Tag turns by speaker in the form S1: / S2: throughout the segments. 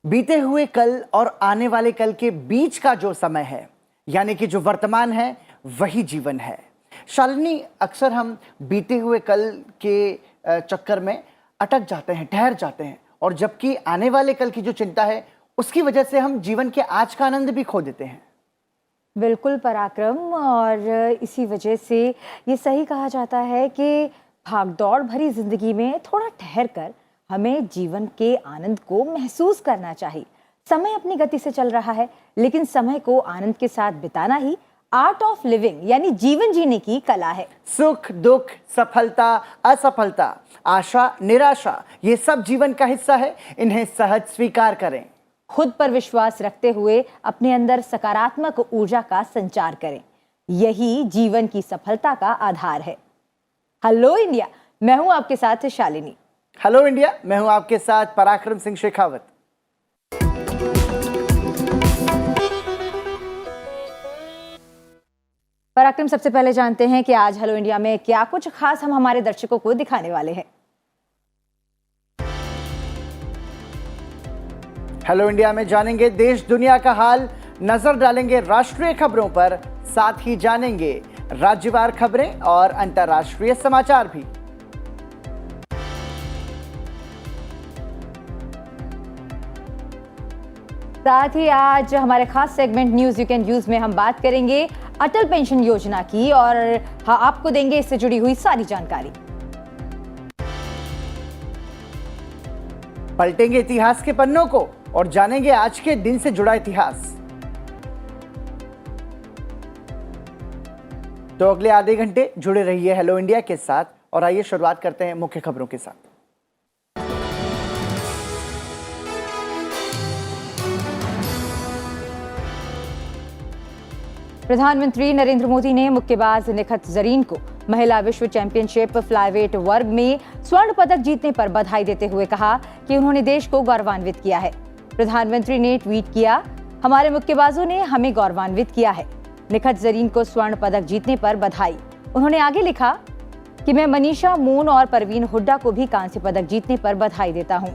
S1: बीते हुए कल और आने वाले कल के बीच का जो समय है, यानी कि जो वर्तमान है, वही जीवन है। शालिनी, अक्सर हम बीते हुए कल के चक्कर में अटक जाते हैं, ठहर जाते हैं, और जबकि आने वाले कल की जो चिंता है उसकी वजह से हम जीवन के आज का आनंद भी खो देते हैं।
S2: बिल्कुल पराक्रम, और इसी वजह से ये सही कहा जाता है कि भागदौड़ भरी जिंदगी में थोड़ा ठहर कर हमें जीवन के आनंद को महसूस करना चाहिए। समय अपनी गति से चल रहा है, लेकिन समय को आनंद के साथ बिताना ही आर्ट ऑफ लिविंग यानी जीवन जीने की कला है।
S1: सुख दुख, सफलता असफलता, आशा निराशा, ये सब जीवन का हिस्सा है। इन्हें सहज स्वीकार करें।
S2: खुद पर विश्वास रखते हुए अपने अंदर सकारात्मक ऊर्जा का संचार करें। यही जीवन की सफलता का आधार है। हेलो इंडिया, मैं हूं आपके साथ शालिनी।
S1: हेलो इंडिया, मैं हूं आपके साथ पराक्रम सिंह शेखावत।
S2: पराक्रम, सबसे पहले जानते हैं कि आज हेलो इंडिया में क्या कुछ खास हम हमारे दर्शकों को दिखाने वाले हैं।
S1: हेलो इंडिया में जानेंगे देश दुनिया का हाल, नजर डालेंगे राष्ट्रीय खबरों पर, साथ ही जानेंगे राज्यवार खबरें और अंतर्राष्ट्रीय समाचार भी।
S2: साथ ही आज हमारे खास segment news you can use में हम बात करेंगे अटल पेंशन योजना की, और आपको देंगे इससे जुड़ी हुई सारी जानकारी।
S1: पलटेंगे इतिहास के पन्नों को और जानेंगे आज के दिन से जुड़ा इतिहास। तो अगले आधे घंटे जुड़े रहिए हेलो इंडिया के साथ, और आइए शुरुआत करते हैं मुख्य खबरों के साथ।
S2: प्रधानमंत्री नरेंद्र मोदी ने मुक्केबाज निखत जरीन को महिला विश्व चैंपियनशिप फ्लाईवेट वर्ग में स्वर्ण पदक जीतने पर बधाई देते हुए कहा कि उन्होंने देश को गौरवान्वित किया है। प्रधानमंत्री ने ट्वीट किया, हमारे मुक्केबाजों ने हमें गौरवान्वित किया है। निखत जरीन को स्वर्ण पदक जीतने पर बधाई। उन्होंने आगे लिखा कि मैं मनीषा मोन और परवीन हुड्डा को भी कांस्य पदक जीतने पर बधाई देता हूं।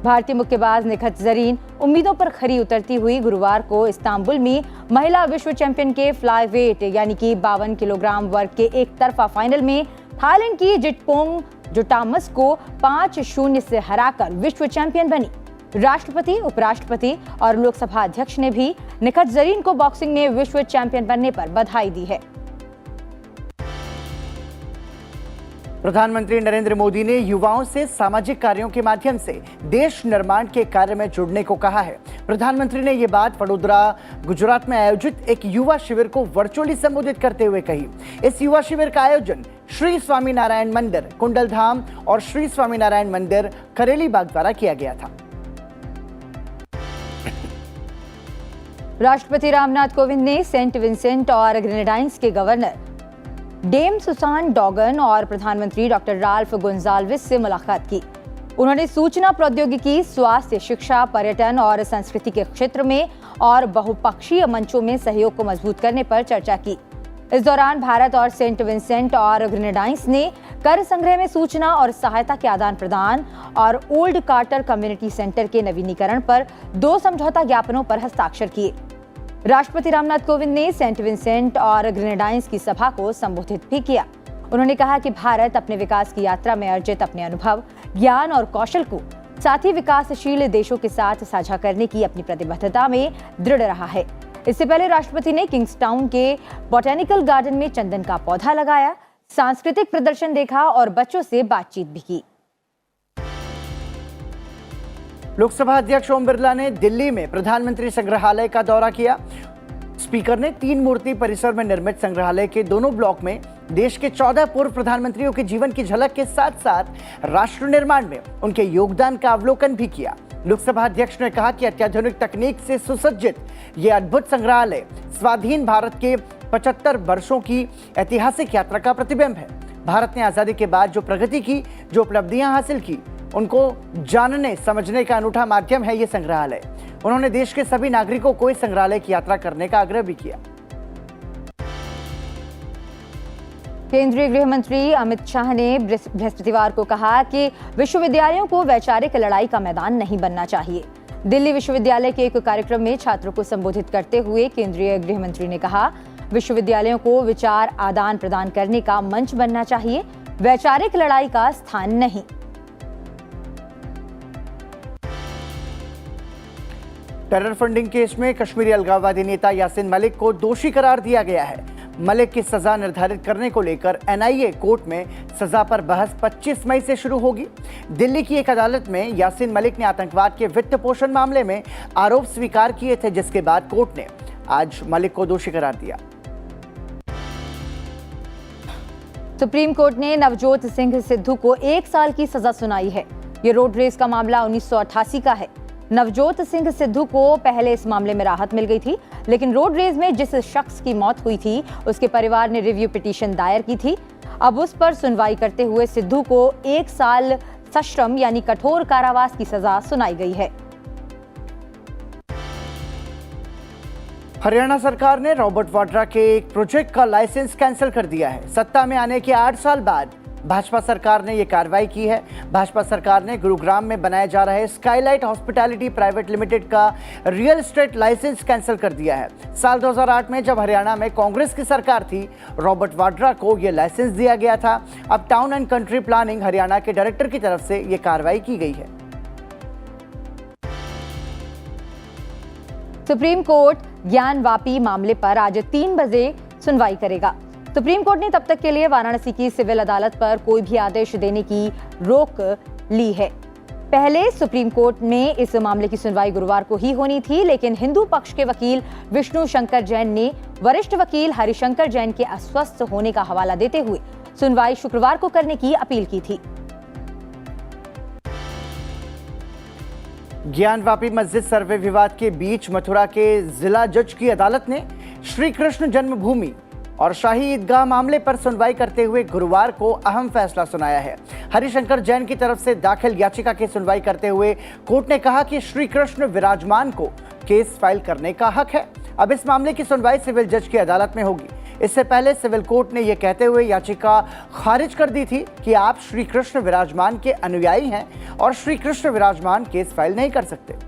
S2: भारतीय मुक्केबाज निखत जरीन उम्मीदों पर खरी उतरती हुई गुरुवार को इस्तांबुल में महिला विश्व चैंपियन के फ्लाईवेट यानी कि 52 किलोग्राम वर्ग के एक तरफा फाइनल में थाईलैंड की जिटपोंग जोटामस को 5-0 से हराकर विश्व चैंपियन बनी। राष्ट्रपति, उपराष्ट्रपति और लोकसभा अध्यक्ष ने भी निखत जरीन को बॉक्सिंग में विश्व चैंपियन बनने पर बधाई दी है।
S1: प्रधानमंत्री नरेंद्र मोदी ने युवाओं से सामाजिक कार्यों के माध्यम से देश निर्माण के कार्य में जुड़ने को कहा है। प्रधानमंत्री ने ये बात वडोदरा, गुजरात में आयोजित एक युवा शिविर को वर्चुअली संबोधित करते हुए कही। इस युवा शिविर का आयोजन श्री स्वामीनारायण मंदिर, कुंडलधाम और श्री स्वामीनारायण मंदिर, करेली बाग द्वारा किया गया था।
S2: राष्ट्रपति रामनाथ कोविंद ने सेंट विंसेंट और ग्रेनेडाइंस के गवर्नर डेम सुसान डॉगन और प्रधानमंत्री डॉक्टर राल्फ गोंजाल्विस से मुलाकात की। उन्होंने सूचना प्रौद्योगिकी, स्वास्थ्य, शिक्षा, पर्यटन और संस्कृति के क्षेत्र में और बहुपक्षीय मंचों में सहयोग को मजबूत करने पर चर्चा की। इस दौरान भारत और सेंट विंसेंट और ग्रेनेडाइंस ने कर संग्रह में सूचना और सहायता के आदान प्रदान और ओल्ड कार्टर कम्युनिटी सेंटर के नवीनीकरण पर 2 समझौता ज्ञापनों पर हस्ताक्षर किए। राष्ट्रपति रामनाथ कोविंद ने सेंट विंसेंट और ग्रेनेडाइंस की सभा को संबोधित भी किया। उन्होंने कहा कि भारत अपने विकास की यात्रा में अर्जित अपने अनुभव, ज्ञान और कौशल को साथ ही विकासशील देशों के साथ साझा करने की अपनी प्रतिबद्धता में दृढ़ रहा है। इससे पहले राष्ट्रपति ने किंग्सटाउन के बॉटेनिकल गार्डन में चंदन का पौधा लगाया, सांस्कृतिक प्रदर्शन देखा और बच्चों से बातचीत भी की।
S1: लोकसभा अध्यक्ष ओम बिरला ने दिल्ली में प्रधानमंत्री संग्रहालय का दौरा किया। स्पीकर ने 3 मूर्ति परिसर में निर्मित संग्रहालय के दोनों ब्लॉक में देश के 14 पूर्व प्रधानमंत्रियों के जीवन की झलक के साथ साथ राष्ट्र निर्माण में उनके योगदान का अवलोकन भी किया। लोकसभा अध्यक्ष ने कहा कि अत्याधुनिक तकनीक से सुसज्जित ये अद्भुत संग्रहालय स्वाधीन भारत के 75 वर्षों की ऐतिहासिक यात्रा का प्रतिबिंब है। भारत ने आजादी के बाद जो प्रगति की, जो उपलब्धियां हासिल की, उनको जानने समझने का अनूठा माध्यम है ये संग्रहालय। उन्होंने देश के सभी नागरिकों को इस संग्रहालय की यात्रा करने का आग्रह भी किया।
S2: केंद्रीय गृह मंत्री अमित शाह ने बृहस्पतिवार को कहा कि विश्वविद्यालयों को वैचारिक लड़ाई का मैदान नहीं बनना चाहिए। दिल्ली विश्वविद्यालय के एक कार्यक्रम में छात्रों को संबोधित करते हुए केंद्रीय गृह मंत्री ने कहा, विश्वविद्यालयों को विचार आदान प्रदान करने का मंच बनना चाहिए, वैचारिक लड़ाई का स्थान नहीं।
S1: टेरर फंडिंग केस में कश्मीरी अलगाववादी नेता यासीन मलिक को दोषी करार दिया गया है। मलिक की सजा निर्धारित करने को लेकर एनआईए कोर्ट में सजा पर बहस 25 मई से शुरू होगी। दिल्ली की एक अदालत में यासीन मलिक ने आतंकवाद के वित्त पोषण मामले में आरोप स्वीकार किए थे, जिसके बाद कोर्ट ने आज मलिक को दोषी करार दिया।
S2: सुप्रीम कोर्ट ने नवजोत सिंह सिद्धू को 1 साल की सजा सुनाई है। ये रोड रेस का मामला 1988 का है। नवजोत सिंह सिद्धू को पहले इस मामले में राहत मिल गई थी, लेकिन रोड रेस में जिस शख्स की मौत हुई थी उसके परिवार ने रिव्यू पिटीशन दायर की थी। अब उस पर सुनवाई करते हुए सिद्धू को 1 साल सश्रम यानी कठोर कारावास की सजा सुनाई गई है।
S1: हरियाणा सरकार ने रॉबर्ट वाड्रा के एक प्रोजेक्ट का लाइसेंस कैंसिल कर दिया है। सत्ता में आने के 8 साल बाद भाजपा सरकार ने यह कार्रवाई की है। भाजपा सरकार ने गुरुग्राम में बनाए जा रहे स्काईलाइट हॉस्पिटैलिटी प्राइवेट लिमिटेड का रियल एस्टेट लाइसेंस कैंसिल कर दिया है। साल 2008 में जब हरियाणा में कांग्रेस की सरकार थी, रॉबर्ट वाड्रा को यह लाइसेंस दिया गया था। अब town and country planning Haryana के डायरेक्टर की तरफ से यह कार्रवाई की गई है।
S2: सुप्रीम कोर्ट ज्ञानवापी मामले पर आज 3 बजे सुनवाई करेगा। सुप्रीम कोर्ट ने तब तक के लिए वाराणसी की सिविल अदालत पर कोई भी आदेश देने की रोक ली है। पहले सुप्रीम कोर्ट में इस मामले की सुनवाई गुरुवार को ही होनी थी, लेकिन हिंदू पक्ष के वकील विष्णु शंकर जैन ने वरिष्ठ वकील हरिशंकर जैन के अस्वस्थ होने का हवाला देते हुए सुनवाई शुक्रवार को करने की अपील की थी।
S1: ज्ञानवापी मस्जिद सर्वे विवाद के बीच मथुरा के जिला जज की अदालत ने श्री कृष्ण जन्मभूमि और शाही ईदगाह मामले पर सुनवाई करते हुए गुरुवार को अहम फैसला सुनाया है। हरिशंकर जैन की तरफ से दाखिल याचिका की सुनवाई करते हुए कोर्ट ने कहा कि श्री कृष्ण विराजमान को केस फाइल करने का हक है। अब इस मामले की सुनवाई सिविल जज की अदालत में होगी। इससे पहले सिविल कोर्ट ने यह कहते हुए याचिका खारिज कर दी थी कि आप श्री कृष्ण विराजमान के अनुयायी हैं और श्री कृष्ण विराजमान केस फाइल नहीं कर सकते।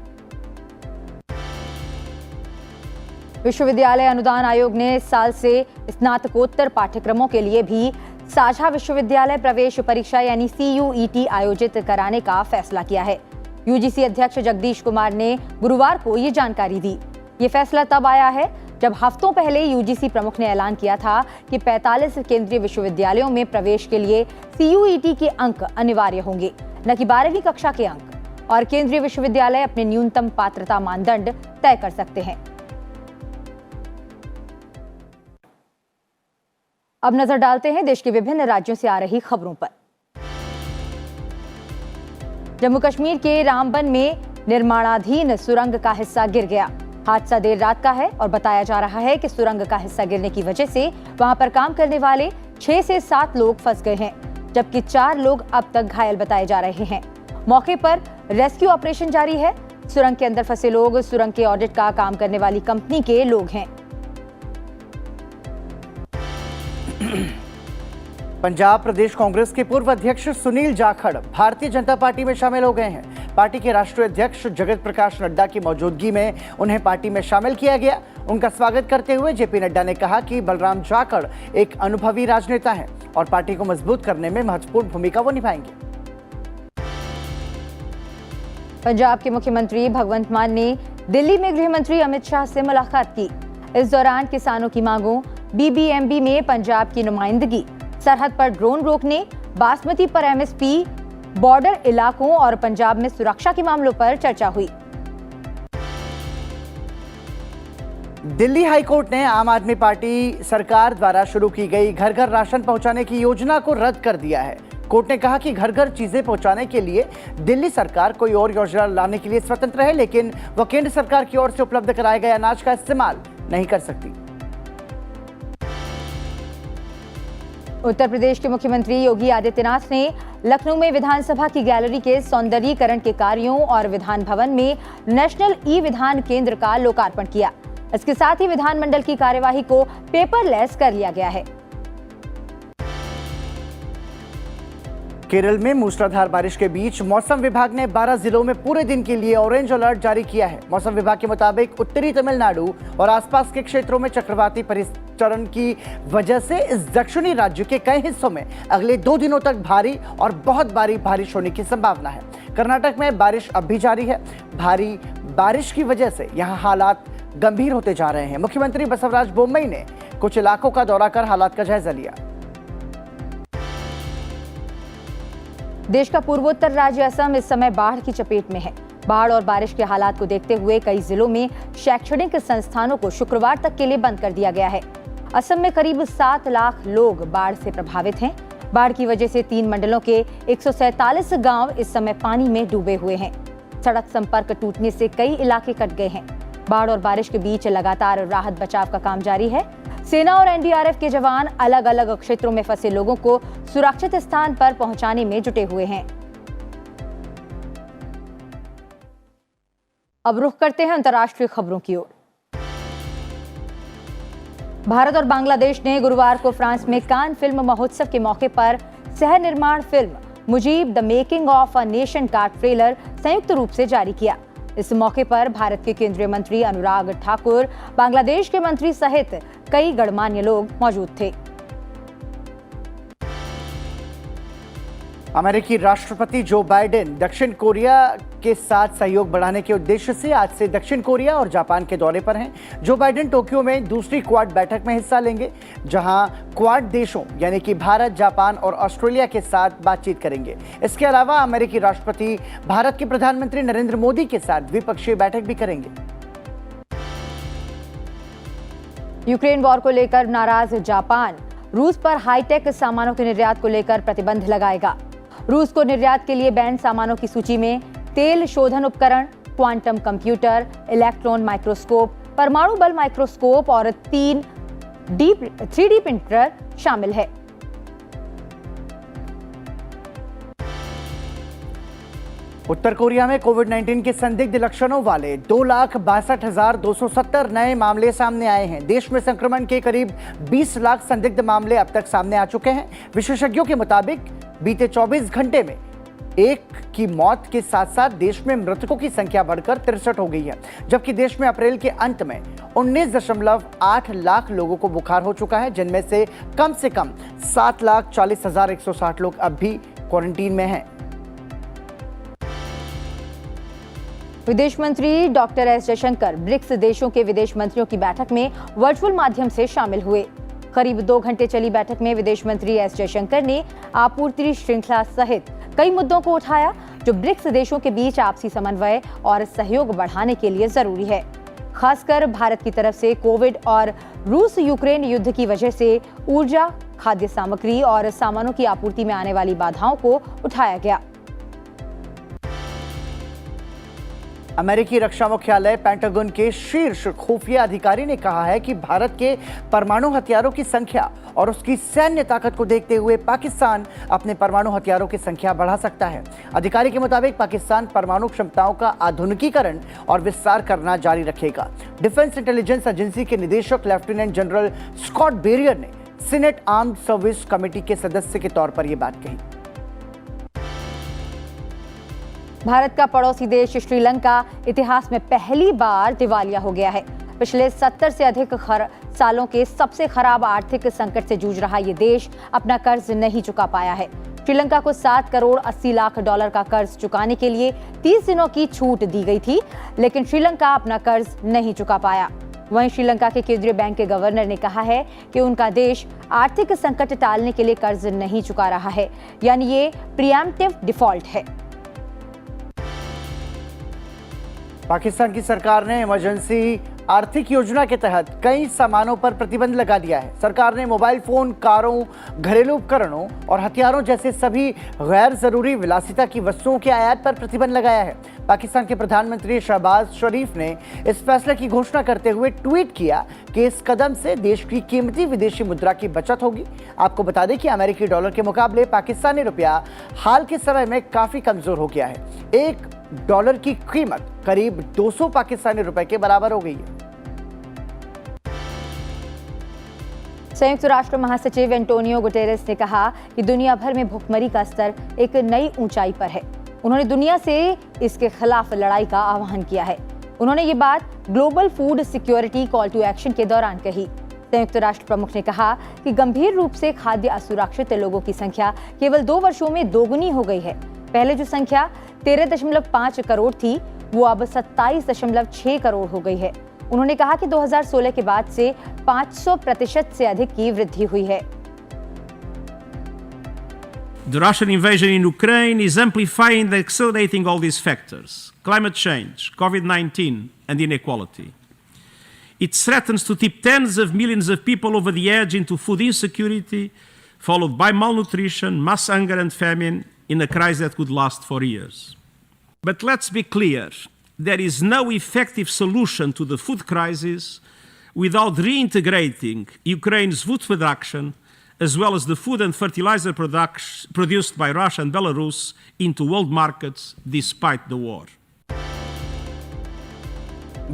S2: विश्वविद्यालय अनुदान आयोग ने इस साल से स्नातकोत्तर पाठ्यक्रमों के लिए भी साझा विश्वविद्यालय प्रवेश परीक्षा यानी CUET आयोजित कराने का फैसला किया है। यूजीसी अध्यक्ष जगदीश कुमार ने गुरुवार को ये जानकारी दी। ये फैसला तब आया है जब हफ्तों पहले यूजीसी प्रमुख ने ऐलान किया था कि 45 केंद्रीय विश्वविद्यालयों में प्रवेश के लिए CUET के अंक अनिवार्य होंगे, न कि 12वीं कक्षा के अंक, और केंद्रीय विश्वविद्यालय अपने न्यूनतम पात्रता मानदंड तय कर सकते हैं। अब नजर डालते हैं देश के विभिन्न राज्यों से आ रही खबरों पर। जम्मू कश्मीर के रामबन में निर्माणाधीन सुरंग का हिस्सा गिर गया। हादसा देर रात का है और बताया जा रहा है कि सुरंग का हिस्सा गिरने की वजह से वहां पर काम करने वाले 6 से 7 लोग फंस गए हैं, जबकि 4 लोग अब तक घायल बताए जा रहे हैं। मौके पर रेस्क्यू ऑपरेशन जारी है। सुरंग के अंदर फंसे लोग सुरंग के ऑडिट का काम करने वाली कंपनी के लोग हैं।
S1: पंजाब प्रदेश कांग्रेस के पूर्व अध्यक्ष सुनील जाखड़ भारतीय जनता पार्टी में शामिल हो गए हैं। पार्टी के राष्ट्रीय अध्यक्ष जगत प्रकाश नड्डा की मौजूदगी में उन्हें पार्टी में शामिल किया गया। उनका स्वागत करते हुए जेपी नड्डा ने कहा कि बलराम जाखड़ एक अनुभवी राजनेता हैं और पार्टी को मजबूत करने में महत्वपूर्ण भूमिका वो निभाएंगे।
S2: पंजाब के मुख्यमंत्री भगवंत मान ने दिल्ली में गृह मंत्री अमित शाह से मुलाकात की। इस दौरान किसानों की मांगों, BBMB में पंजाब की नुमाइंदगी, सरहद पर ड्रोन रोकने, बासमती पर MSP, बॉर्डर इलाकों और पंजाब में सुरक्षा के मामलों पर चर्चा हुई।
S1: दिल्ली हाई कोर्ट ने आम आदमी पार्टी सरकार द्वारा शुरू की गई घर घर राशन पहुंचाने की योजना को रद्द कर दिया है। कोर्ट ने कहा कि घर घर चीजें पहुंचाने के लिए दिल्ली सरकार कोई और योजना लाने के लिए स्वतंत्र है, लेकिन वह केंद्र सरकार की ओर से उपलब्ध कराए गए अनाज का इस्तेमाल नहीं कर सकती।
S2: उत्तर प्रदेश के मुख्यमंत्री योगी आदित्यनाथ ने लखनऊ में विधानसभा की गैलरी के सौंदर्यीकरण के कार्यों और विधान भवन में नेशनल ई-विधान केंद्र का लोकार्पण किया। इसके साथ ही विधानमंडल की कार्यवाही को पेपरलेस कर लिया गया है।
S1: केरल में मूसलाधार बारिश के बीच मौसम विभाग ने 12 जिलों में पूरे दिन के लिए ऑरेंज अलर्ट जारी किया है। मौसम विभाग के मुताबिक उत्तरी तमिलनाडु और आसपास के क्षेत्रों में चक्रवाती परिचरण की वजह से इस दक्षिणी राज्य के कई हिस्सों में अगले 2 दिनों तक भारी और बहुत भारी बारिश होने की संभावना है। कर्नाटक में बारिश अब भी जारी है। भारी बारिश की वजह से यहां हालात गंभीर होते जा रहे हैं। मुख्यमंत्री बसवराज बोम्मई ने कुछ इलाकों का दौरा कर हालात का जायजा लिया।
S2: देश का पूर्वोत्तर राज्य असम इस समय बाढ़ की चपेट में है। बाढ़ और बारिश के हालात को देखते हुए कई जिलों में शैक्षणिक संस्थानों को शुक्रवार तक के लिए बंद कर दिया गया है। असम में करीब 7 लाख लोग बाढ़ से प्रभावित हैं। बाढ़ की वजह से 3 मंडलों के 147 गांव इस समय पानी में डूबे हुए हैं। सड़क संपर्क टूटने से कई इलाके कट गए हैं। बाढ़ और बारिश के बीच लगातार राहत बचाव का काम जारी है। सेना और एनडीआरएफ के जवान अलग अलग क्षेत्रों में फंसे लोगों को सुरक्षित स्थान पर पहुंचाने में जुटे हुए हैं। अब रुख करते हैं अंतर्राष्ट्रीय खबरों की ओर। भारत और बांग्लादेश ने गुरुवार को फ्रांस में कान फिल्म महोत्सव के मौके पर सह निर्माण film Mujib the making of a nation का ट्रेलर संयुक्त रूप से जारी किया। इस मौके पर भारत के केंद्रीय मंत्री अनुराग ठाकुर, बांग्लादेश के मंत्री सहित कई गणमान्य लोग मौजूद थे।
S1: अमेरिकी राष्ट्रपति जो बाइडेन दक्षिण कोरिया के साथ सहयोग बढ़ाने के उद्देश्य से आज से दक्षिण कोरिया और जापान के दौरे पर हैं। जो बाइडेन टोक्यो में दूसरी क्वाड बैठक में हिस्सा लेंगे, जहां क्वाड देशों यानी कि भारत, जापान और ऑस्ट्रेलिया के साथ बातचीत करेंगे। इसके अलावा अमेरिकी राष्ट्रपति भारत के प्रधानमंत्री नरेंद्र मोदी के साथ द्विपक्षीय बैठक भी करेंगे।
S2: यूक्रेन वॉर को लेकर नाराज जापान रूस पर हाईटेक सामानों के निर्यात को लेकर प्रतिबंध लगाएगा। रूस को निर्यात के लिए बैन सामानों की सूची में तेल शोधन उपकरण, क्वांटम कंप्यूटर, इलेक्ट्रॉन माइक्रोस्कोप, परमाणु बल माइक्रोस्कोप और 3D प्रिंटर शामिल है।
S1: उत्तर कोरिया में कोविड-19 के संदिग्ध लक्षणों वाले 2,62,270 नए मामले सामने आए हैं। देश में संक्रमण के करीब 20 लाख संदिग्ध मामले अब तक सामने आ चुके हैं। विशेषज्ञों के मुताबिक बीते 24 घंटे में एक की मौत के साथ साथ देश में मृतकों की संख्या बढ़कर 63 हो गई है, जबकि देश में अप्रैल के अंत में 19.8 लाख लोगों को बुखार हो चुका है, जिनमें से कम 7,40,160 लोग अब भी क्वारंटीन में हैं।
S2: विदेश मंत्री डॉक्टर एस जयशंकर ब्रिक्स देशों के विदेश मंत्रियों की बैठक में वर्चुअल माध्यम से शामिल हुए। करीब 2 घंटे चली बैठक में विदेश मंत्री एस जयशंकर ने आपूर्ति श्रृंखला सहित कई मुद्दों को उठाया, जो ब्रिक्स देशों के बीच आपसी समन्वय और सहयोग बढ़ाने के लिए जरूरी है। खासकर भारत की तरफ से कोविड और रूस यूक्रेन युद्ध की वजह से ऊर्जा, खाद्य सामग्री और सामानों की आपूर्ति में आने वाली बाधाओं को उठाया गया।
S1: अमेरिकी रक्षा मुख्यालय पेंटागन के शीर्ष खुफिया अधिकारी ने कहा है कि भारत के परमाणु हथियारों की संख्या और उसकी सैन्य ताकत को देखते हुए पाकिस्तान अपने परमाणु हथियारों की संख्या बढ़ा सकता है। अधिकारी के मुताबिक पाकिस्तान परमाणु क्षमताओं का आधुनिकीकरण और विस्तार करना जारी रखेगा। डिफेंस इंटेलिजेंस एजेंसी के निदेशक लेफ्टिनेंट जनरल स्कॉट बेरियर ने सीनेट आर्म्ड सर्विस कमेटी के सदस्य के तौर पर यह बात कही।
S2: भारत का पड़ोसी देश श्रीलंका इतिहास में पहली बार दिवालिया हो गया है। पिछले 70 से अधिक सालों के सबसे खराब आर्थिक संकट से जूझ रहा ये देश अपना कर्ज नहीं चुका पाया है। श्रीलंका को 7 करोड़ 80 लाख डॉलर का कर्ज चुकाने के लिए 30 दिनों की छूट दी गई थी, लेकिन श्रीलंका अपना कर्ज नहीं चुका पाया। वहीं श्रीलंका के केंद्रीय बैंक के गवर्नर ने कहा है कि उनका देश आर्थिक संकट टालने के लिए कर्ज नहीं चुका रहा है, यानी ये प्रीएम्प्टिव डिफॉल्ट है।
S1: पाकिस्तान की सरकार ने इमरजेंसी आर्थिक योजना के तहत कई सामानों पर प्रतिबंध लगा दिया है। सरकार ने मोबाइल फोन, कारों, घरेलू उपकरणों और हथियारों जैसे सभी गैर जरूरी विलासिता की वस्तुओं के आयात पर प्रतिबंध लगाया है। पाकिस्तान के प्रधानमंत्री शहबाज शरीफ ने इस फैसले की घोषणा करते हुए ट्वीट किया कि इस कदम से देश की कीमती विदेशी मुद्रा की बचत होगी। आपको बता दें कि अमेरिकी डॉलर के मुकाबले पाकिस्तानी रुपया हाल के समय में काफी कमजोर हो गया है। $1 की कीमत करीब 200 पाकिस्तानी रुपए के बराबर हो गई है।
S2: संयुक्त राष्ट्र महासचिव एंटोनियो गुटेरेस ने कहा कि दुनिया भर में भुखमरी का स्तर एक नई ऊंचाई पर है। उन्होंने दुनिया से इसके खिलाफ लड़ाई का आह्वान किया है। उन्होंने ये बात global food security call to action के दौरान कही। संयुक्त राष्ट्र प्रमुख ने कहा कि गंभीर रूप से खाद्य असुरक्षित लोगों की संख्या केवल 2 वर्षों में दोगुनी हो गई है। पहले जो संख्या 13.5 करोड़ थी, वो अब 27.6 करोड़ हो गई है। उन्होंने कहा कि 2016 के बाद से 500% से अधिक की वृद्धि हुई है।
S3: The Russian invasion in Ukraine is amplifying and accelerating all these factors: climate change, COVID-19, and inequality. It threatens to tip tens of millions of people over the edge into food insecurity, followed by malnutrition, mass hunger, and famine in a crisis that could last for years. But let's be clear, there is no effective solution to the food crisis without reintegrating Ukraine's food production, as well as the food and fertilizer produced by Russia and Belarus, into world markets despite the war.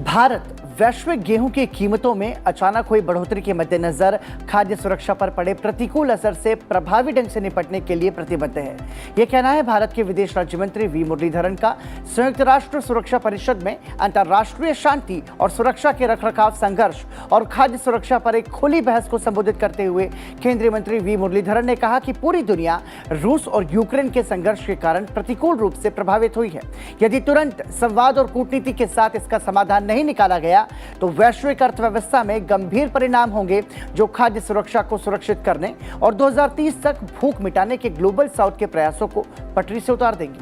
S1: Bharat वैश्विक गेहूं की कीमतों में अचानक हुई बढ़ोतरी के मद्देनजर खाद्य सुरक्षा पर पड़े प्रतिकूल असर से प्रभावी ढंग से निपटने के लिए प्रतिबद्ध है। यह कहना है भारत के विदेश राज्य मंत्री वी मुरलीधरन का संयुक्त राष्ट्र सुरक्षा परिषद में अंतर्राष्ट्रीय शांति और सुरक्षा के रखरखाव, संघर्ष और खाद्य सुरक्षा पर एक खुली बहस को संबोधित करते हुए केंद्रीय मंत्री वी मुरलीधरन ने कहा कि पूरी दुनिया रूस और यूक्रेन के संघर्ष के कारण प्रतिकूल रूप से प्रभावित हुई है। यदि तुरंत संवाद और कूटनीति के साथ इसका समाधान नहीं निकाला गया तो वैश्विक अर्थव्यवस्था में गंभीर परिणाम होंगे, जो खाद्य सुरक्षा को सुरक्षित करने और 2030 तक भूख मिटाने के ग्लोबल साउथ के प्रयासों को पटरी से उतार देंगे।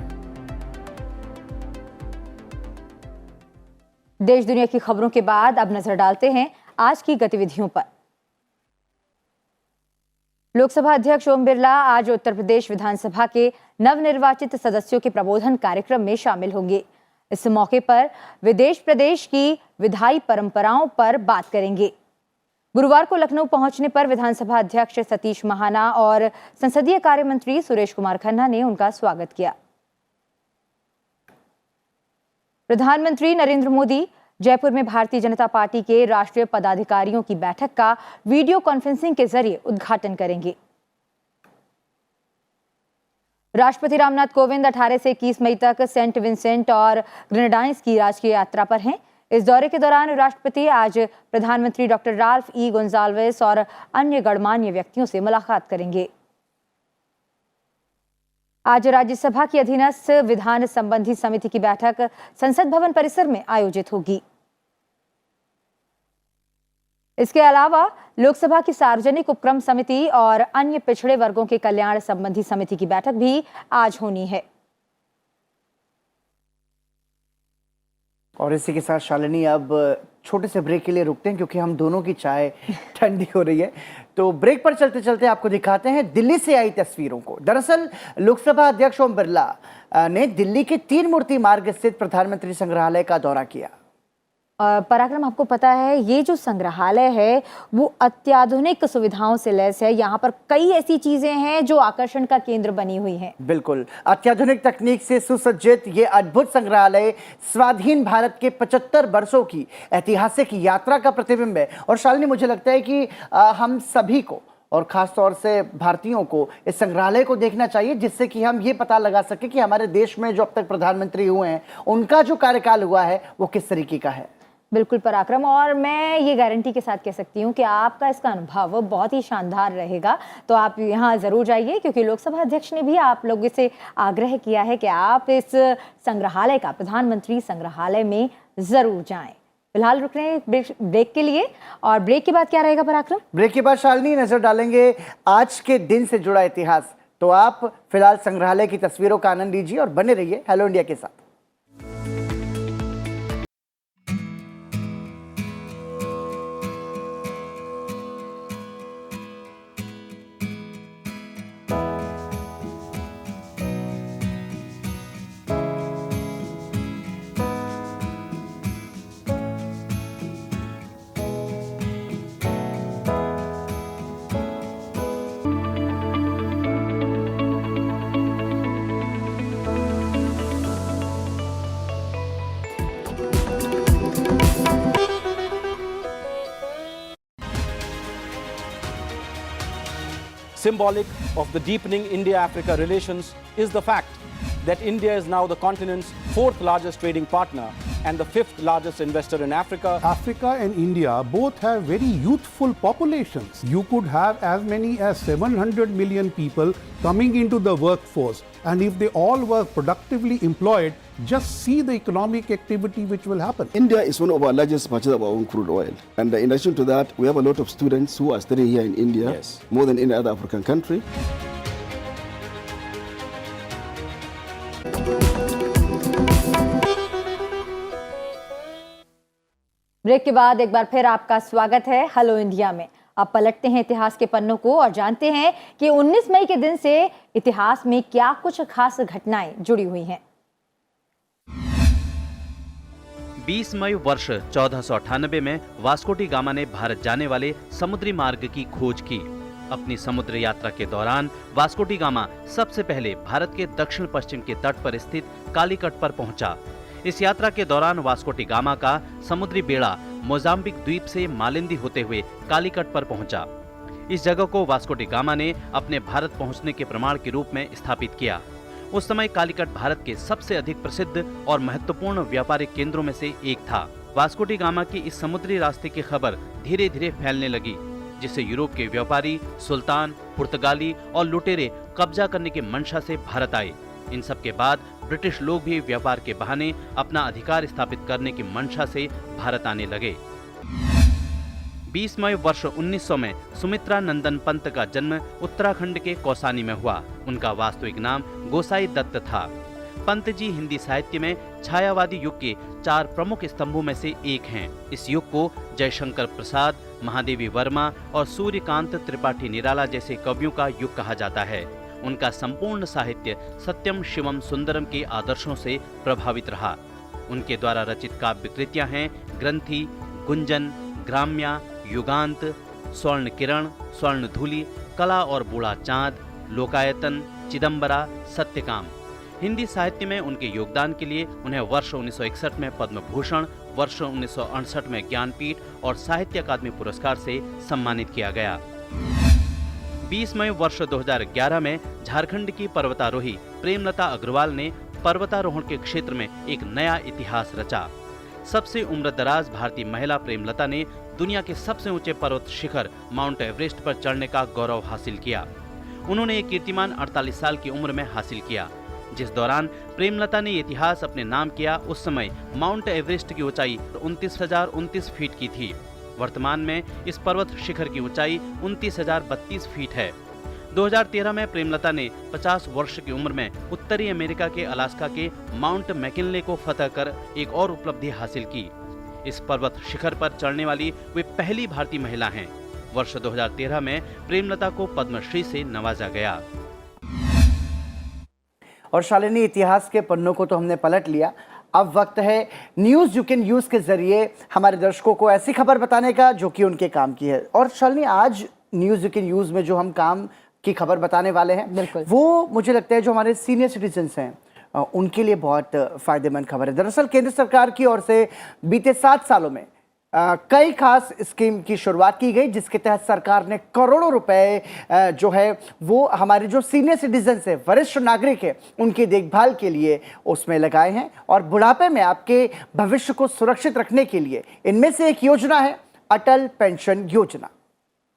S2: देश दुनिया की खबरों के बाद अब नजर डालते हैं आज की गतिविधियों पर। लोकसभा अध्यक्ष ओम बिरला आज उत्तर प्रदेश विधानसभा के नवनिर्वाचित सदस्यों के प्रबोधन कार्यक्रम में शामिल होंगे। इस मौके पर वे देश प्रदेश की विधायी परंपराओं पर बात करेंगे। गुरुवार को लखनऊ पहुंचने पर विधानसभा अध्यक्ष सतीश महाना और संसदीय कार्य मंत्री सुरेश कुमार खन्ना ने उनका स्वागत किया। प्रधानमंत्री नरेंद्र मोदी जयपुर में भारतीय जनता पार्टी के राष्ट्रीय पदाधिकारियों की बैठक का वीडियो कॉन्फ्रेंसिंग के जरिए उद्घाटन करेंगे। राष्ट्रपति रामनाथ कोविंद 18 से 21 मई तक सेंट विंसेंट और ग्रेनेडाइंस की राजकीय यात्रा पर हैं। इस दौरे के दौरान राष्ट्रपति आज प्रधानमंत्री डॉक्टर राल्फ ई गोंजाल्वेस और अन्य गणमान्य व्यक्तियों से मुलाकात करेंगे। आज राज्यसभा की अधीनस्थ विधान संबंधी समिति की बैठक संसद भवन परिसर में आयोजित होगी। इसके अलावा लोकसभा की सार्वजनिक उपक्रम समिति और अन्य पिछड़े वर्गों के कल्याण संबंधी समिति की बैठक भी आज होनी है।
S1: और इसी के साथ शालिनी अब छोटे से ब्रेक के लिए रुकते हैं, क्योंकि हम दोनों की चाय ठंडी हो रही है। तो ब्रेक पर चलते चलते आपको दिखाते हैं दिल्ली से आई तस्वीरों को। दरअसल लोकसभा अध्यक्ष ओम बिरला ने दिल्ली के 3 मूर्ति मार्ग स्थित प्रधानमंत्री संग्रहालय का दौरा किया।
S2: पराक्रम, आपको पता है ये जो संग्रहालय है वो अत्याधुनिक सुविधाओं से लैस है। यहाँ पर कई ऐसी चीजें हैं जो आकर्षण का केंद्र बनी हुई हैं।
S1: बिल्कुल, अत्याधुनिक तकनीक से सुसज्जित ये अद्भुत संग्रहालय स्वाधीन भारत के 75 वर्षों की ऐतिहासिक यात्रा का प्रतिबिंब है। और शालिनी, मुझे लगता है कि हम सभी को और खास तौर से भारतीयों को इस संग्रहालय को देखना चाहिए, जिससे कि हम ये पता लगा सके कि हमारे देश में जो अब तक प्रधानमंत्री हुए हैं उनका जो कार्यकाल हुआ है वो किस तरीके का है।
S2: बिल्कुल पराक्रम, और मैं ये गारंटी के साथ कह सकती हूँ कि आपका इसका अनुभव बहुत ही शानदार रहेगा। तो आप यहाँ ज़रूर जाइए, क्योंकि लोकसभा अध्यक्ष ने भी आप लोगों से आग्रह किया है कि आप इस संग्रहालय का, प्रधानमंत्री संग्रहालय में ज़रूर जाएं। फिलहाल रुक रहे हैं ब्रेक के लिए, और ब्रेक के बाद क्या रहेगा पराक्रम?
S1: ब्रेक के बाद शालिनी नजर डालेंगे आज के दिन से जुड़ा इतिहास। तो आप फिलहाल संग्रहालय की तस्वीरों का आनंद लीजिए और बने रहिए हेलो इंडिया के साथ।
S4: Symbolic of the deepening India-Africa relations is the fact that India is now the continent's 4th largest trading partner and the 5th largest investor in Africa.
S5: Africa and India both have very youthful populations. You could have as many as 700 million people coming into the workforce, and if they all were productively employed, just see the economic activity which will happen.
S6: India is one of our largest purchasers of our own crude oil. And in addition to that, we have a lot of students who are studying here in India,
S4: Yes.
S6: more than any other African country.
S2: Break के बाद एक बार फिर आपका स्वागत है hello India में। अब पलटते हैं इतिहास के पन्नों को और जानते हैं कि 19 मई के दिन से इतिहास में क्या कुछ खास घटनाएं जुड़ी हुई हैं।
S7: 20 मई वर्ष 1498 में वास्को डी गामा ने भारत जाने वाले समुद्री मार्ग की खोज की। अपनी समुद्र यात्रा के दौरान वास्को डी गामा सबसे पहले भारत के दक्षिण पश्चिम के तट पर स्थित कालीकट पर पहुंचा। इस यात्रा के दौरान वास्को डी गामा का समुद्री बेड़ा मोजाम्बिक द्वीप से मालिंदी होते हुए कालीकट पर पहुंचा। इस जगह को वास्को डी गामा ने अपने भारत पहुंचने के प्रमाण के रूप में स्थापित किया। उस समय कालीकट भारत के सबसे अधिक प्रसिद्ध और महत्वपूर्ण व्यापारिक केंद्रों में से एक था। वास्को डी गामा की इस समुद्री रास्ते की खबर धीरे धीरे फैलने लगी, जिससे यूरोप के व्यापारी, सुल्तान, पुर्तगाली और लुटेरे कब्जा करने की मंशा से भारत आए। इन सब के बाद ब्रिटिश लोग भी व्यापार के बहाने अपना अधिकार स्थापित करने की मंशा से भारत आने लगे। 20 मई वर्ष 1900 में सुमित्रा नंदन पंत का जन्म उत्तराखंड के कौसानी में हुआ। उनका वास्तविक नाम गोसाई दत्त था। पंत जी हिंदी साहित्य में छायावादी युग के 4 प्रमुख स्तंभों में से एक हैं। इस युग को जयशंकर प्रसाद, महादेवी वर्मा और सूर्यकांत त्रिपाठी निराला जैसे कवियों का युग कहा जाता है। उनका संपूर्ण साहित्य सत्यम शिवम सुंदरम के आदर्शों से प्रभावित रहा। उनके द्वारा रचित काव्य कृतियां हैं ग्रंथि, गुंजन, ग्राम्या, युगांत, स्वर्ण किरण, स्वर्ण धूलि, कला और बूढ़ा चांद, लोकायतन, चिदंबरा, सत्यकाम। हिंदी साहित्य में उनके योगदान के लिए उन्हें वर्ष 1961 में पद्म भूषण, वर्ष 1968 में ज्ञानपीठ और साहित्य अकादमी पुरस्कार से सम्मानित किया गया। 20 मई वर्ष 2011 में झारखंड की पर्वतारोही प्रेमलता अग्रवाल ने पर्वतारोहण के क्षेत्र में एक नया इतिहास रचा। सबसे उम्रदराज भारतीय महिला प्रेमलता ने दुनिया के सबसे ऊंचे पर्वत शिखर माउंट एवरेस्ट पर चढ़ने का गौरव हासिल किया। उन्होंने ये कीर्तिमान 48 साल की उम्र में हासिल किया। जिस दौरान प्रेमलता ने इतिहास अपने नाम किया, उस समय माउंट एवरेस्ट की ऊंचाई 29,029 फीट की थी। वर्तमान में इस पर्वत शिखर की ऊंचाई 29,032 फीट है। 2013 में प्रेमलता ने 50 वर्ष की उम्र में उत्तरी अमेरिका के अलास्का के माउंट मैकिनले को फतह कर एक और उपलब्धि हासिल की। इस पर्वत शिखर पर चढ़ने वाली वे पहली भारतीय महिला हैं। वर्ष 2013 में प्रेमलता को पद्मश्री से नवाजा गया।
S1: और शालिनी, इतिहास के पन्नों को तो हमने पलट लिया, अब वक्त है न्यूज़ यू कैन यूज़ के जरिए हमारे दर्शकों को ऐसी खबर बताने का जो कि उनके काम की है। और शालिनी, आज न्यूज़ यू कैन यूज़ में जो हम काम की खबर बताने वाले हैं, वो मुझे लगता है जो हमारे सीनियर सिटीजन्स हैं उनके लिए बहुत फ़ायदेमंद खबर है। दरअसल केंद्र सरकार की ओर से बीते 7 सालों में कई खास स्कीम की शुरुआत की गई, जिसके तहत सरकार ने करोड़ों रुपए जो है वो हमारे जो सीनियर सिटीजन्स है, वरिष्ठ नागरिक है, उनकी देखभाल के लिए उसमें लगाए हैं। और बुढ़ापे में आपके भविष्य को सुरक्षित रखने के लिए इनमें से एक योजना है अटल पेंशन योजना।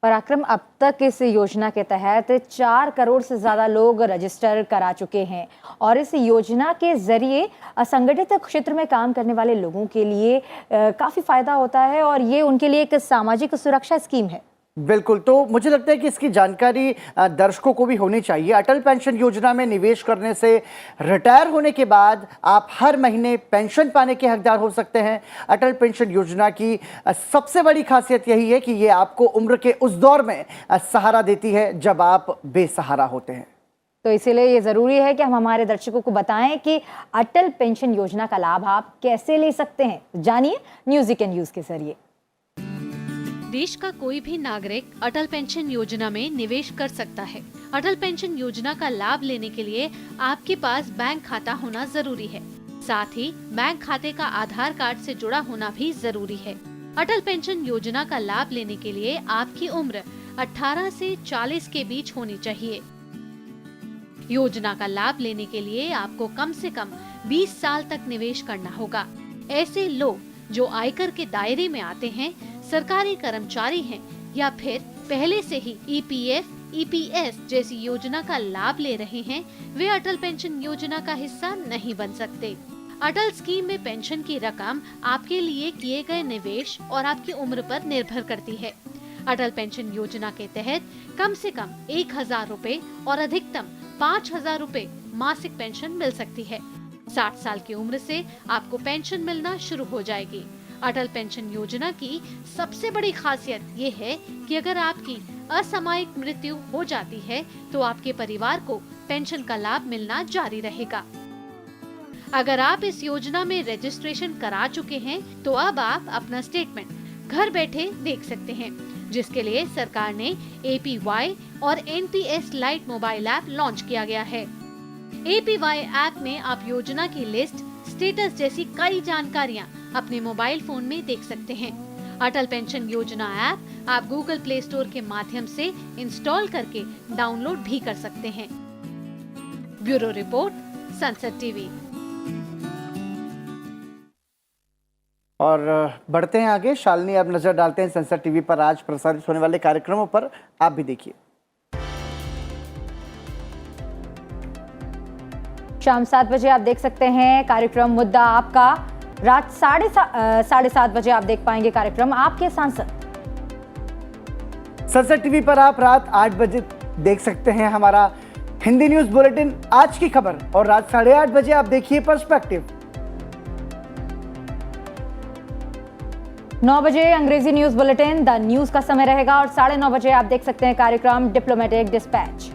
S2: पराक्रम, अब तक इस योजना के तहत 4 करोड़ से ज़्यादा लोग रजिस्टर करा चुके हैं और इस योजना के ज़रिए असंगठित क्षेत्र में काम करने वाले लोगों के लिए काफ़ी फ़ायदा होता है और ये उनके लिए एक सामाजिक सुरक्षा स्कीम है।
S1: बिल्कुल, तो मुझे लगता है कि इसकी जानकारी दर्शकों को भी होनी चाहिए। अटल पेंशन योजना में निवेश करने से रिटायर होने के बाद आप हर महीने पेंशन पाने के हकदार हो सकते हैं। अटल पेंशन योजना की सबसे बड़ी खासियत यही है कि ये आपको उम्र के उस दौर में सहारा देती है जब आप बेसहारा होते हैं।
S2: तो इसीलिए ये ज़रूरी है कि हम हमारे दर्शकों को बताएं कि अटल पेंशन योजना का लाभ आप कैसे ले सकते हैं। जानिए न्यूज़ यू कैन यूज़ के जरिए।
S8: देश का कोई भी नागरिक अटल पेंशन योजना में निवेश कर सकता है। अटल पेंशन योजना का लाभ लेने के लिए आपके पास बैंक खाता होना जरूरी है। साथ ही बैंक खाते का आधार कार्ड से जुड़ा होना भी जरूरी है। अटल पेंशन योजना का लाभ लेने के लिए आपकी उम्र 18 से 40 के बीच होनी चाहिए। योजना का लाभ लेने के लिए आपको कम से कम 20 साल तक निवेश करना होगा। ऐसे लोग जो आयकर के दायरे में आते हैं, सरकारी कर्मचारी हैं या फिर पहले से ही EPF, EPS जैसी योजना का लाभ ले रहे हैं, वे अटल पेंशन योजना का हिस्सा नहीं बन सकते। अटल स्कीम में पेंशन की रकम आपके लिए किए गए निवेश और आपकी उम्र पर निर्भर करती है। अटल पेंशन योजना के तहत कम से कम 1000 रुपए और अधिकतम 5000 रुपए मासिक पेंशन मिल सकती है। 60 साल की उम्र से आपको पेंशन मिलना शुरू हो जाएगी। अटल पेंशन योजना की सबसे बड़ी खासियत ये है कि अगर आपकी असामयिक मृत्यु हो जाती है तो आपके परिवार को पेंशन का लाभ मिलना जारी रहेगा। अगर आप इस योजना में रजिस्ट्रेशन करा चुके हैं तो अब आप अपना स्टेटमेंट घर बैठे देख सकते हैं, जिसके लिए सरकार ने APY और NPS light mobile app launch किया गया है। APY ऐप में आप योजना की लिस्ट, स्टेटस जैसी कई जानकारियां अपने मोबाइल फोन में देख सकते हैं। अटल पेंशन योजना ऐप आप गूगल प्ले स्टोर के माध्यम से इंस्टॉल करके डाउनलोड भी कर सकते हैं। ब्यूरो रिपोर्ट, संसद टीवी।
S1: और बढ़ते हैं आगे। शालिनी, अब नजर डालते हैं संसद टीवी पर आज प्रसारित होने वाले कार्यक्रमों पर। आप भी देखिए।
S2: शाम 7 बजे आप देख सकते हैं कार्यक्रम मुद्दा आपका। रात 7:30 बजे आप देख पाएंगे कार्यक्रम आपके सांसद।
S1: संसद टीवी पर आप रात 8 बजे देख सकते हैं हमारा हिंदी न्यूज बुलेटिन आज की खबर, और रात 8:30 बजे आप देखिए पर्सपेक्टिव।
S2: 9 बजे अंग्रेजी न्यूज बुलेटिन द न्यूज का समय रहेगा, और 9:30 बजे आप देख सकते हैं कार्यक्रम डिप्लोमेटिक डिस्पैच।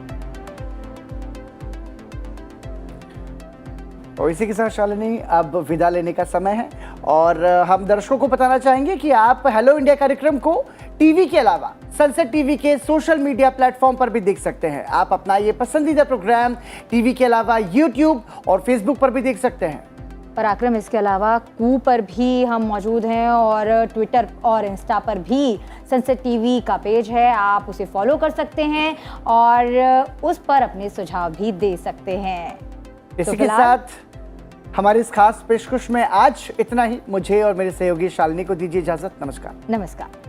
S1: और इसी के साथ शालिनी अब विदा लेने का समय है, और हम दर्शकों को बताना चाहेंगे कि आप हेलो इंडिया कार्यक्रम को टीवी के अलावा संसद टीवी के सोशल मीडिया प्लेटफॉर्म पर भी देख सकते हैं। आप अपना ये पसंदीदा प्रोग्राम टीवी के अलावा यूट्यूब और फेसबुक पर भी देख सकते हैं।
S2: पराक्रम, इसके अलावा कू पर भी हम मौजूद हैं, और ट्विटर और इंस्टा पर भी संसद टीवी का पेज है, आप उसे फॉलो कर सकते हैं और उस पर अपने सुझाव भी दे सकते हैं।
S1: इसी के साथ हमारी इस खास पेशकश में आज इतना ही। मुझे और मेरे सहयोगी शालिनी को दीजिए इजाजत। नमस्कार।
S2: नमस्कार।